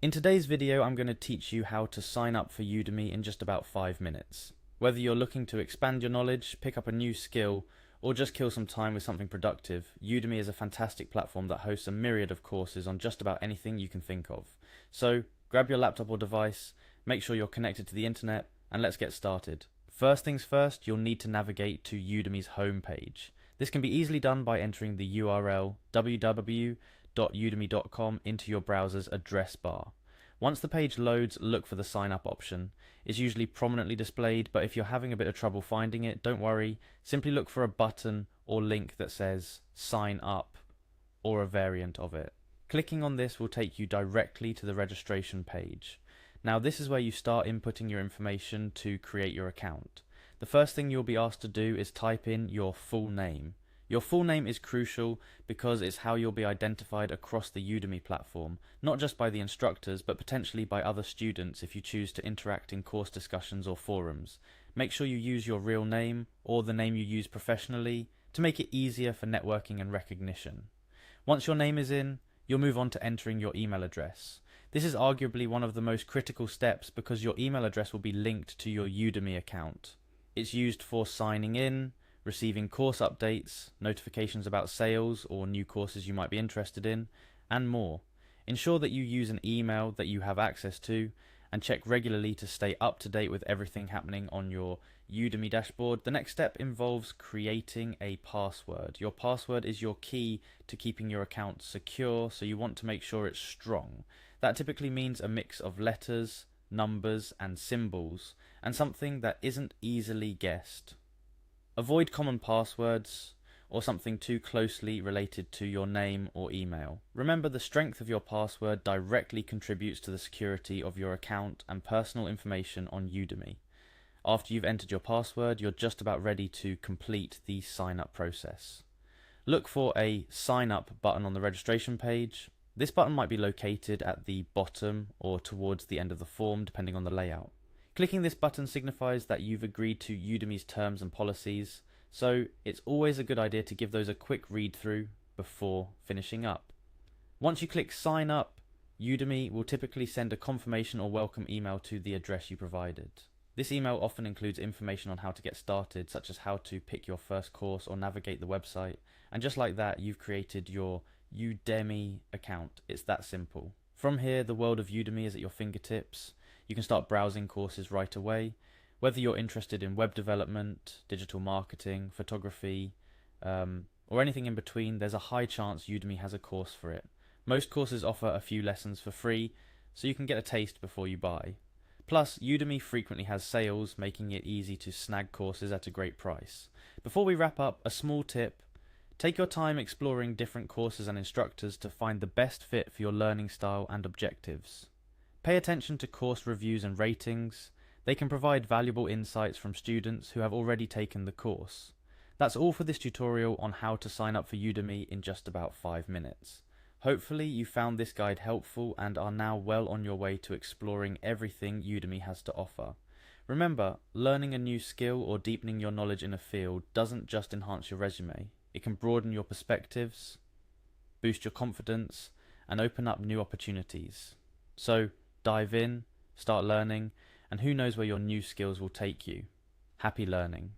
In today's video, I'm going to teach you how to sign up for Udemy in just about 5 minutes. Whether you're looking to expand your knowledge, pick up a new skill, or just kill some time with something productive, Udemy is a fantastic platform that hosts a myriad of courses on just about anything you can think of. So, grab your laptop or device, make sure you're connected to the internet, and let's get started. First things first, you'll need to navigate to Udemy's homepage. This can be easily done by entering the URL www.udemy.com into your browser's address bar. Once the page loads, look for the sign up option. It's usually prominently displayed, but if you're having a bit of trouble finding it, don't worry. Simply look for a button or link that says sign up or a variant of it. Clicking on this will take you directly to the registration page. Now this is where you start inputting your information to create your account. The first thing you'll be asked to do is type in your full name. Your full name is crucial because it's how you'll be identified across the Udemy platform, not just by the instructors but potentially by other students if you choose to interact in course discussions or forums. Make sure you use your real name or the name you use professionally to make it easier for networking and recognition. Once your name is in, you'll move on to entering your email address. This is arguably one of the most critical steps because your email address will be linked to your Udemy account. It's used for signing in, receiving course updates, notifications about sales or new courses you might be interested in, and more. Ensure that you use an email that you have access to, and check regularly to stay up to date with everything happening on your Udemy dashboard. The next step involves creating a password. Your password is your key to keeping your account secure, so you want to make sure it's strong. That typically means a mix of letters, numbers, and symbols, and something that isn't easily guessed. Avoid common passwords or something too closely related to your name or email. Remember, the strength of your password directly contributes to the security of your account and personal information on Udemy. After you've entered your password, you're just about ready to complete the sign up process. Look for a sign up button on the registration page. This button might be located at the bottom or towards the end of the form, depending on the layout. Clicking this button signifies that you've agreed to Udemy's terms and policies, so it's always a good idea to give those a quick read through before finishing up. Once you click sign up, Udemy will typically send a confirmation or welcome email to the address you provided. This email often includes information on how to get started, such as how to pick your first course or navigate the website, and just like that, you've created your Udemy account. It's that simple. From here, the world of Udemy is at your fingertips. You can start browsing courses right away. Whether you're interested in web development, digital marketing, photography, or anything in between, there's a high chance Udemy has a course for it. Most courses offer a few lessons for free, so you can get a taste before you buy. Plus, Udemy frequently has sales, making it easy to snag courses at a great price. Before we wrap up, a small tip. Take your time exploring different courses and instructors to find the best fit for your learning style and objectives. Pay attention to course reviews and ratings. They can provide valuable insights from students who have already taken the course. That's all for this tutorial on how to sign up for Udemy in just about 5 minutes. Hopefully you found this guide helpful and are now well on your way to exploring everything Udemy has to offer. Remember, learning a new skill or deepening your knowledge in a field doesn't just enhance your resume. It can broaden your perspectives, boost your confidence, and open up new opportunities. So, dive in, start learning, and who knows where your new skills will take you. Happy learning.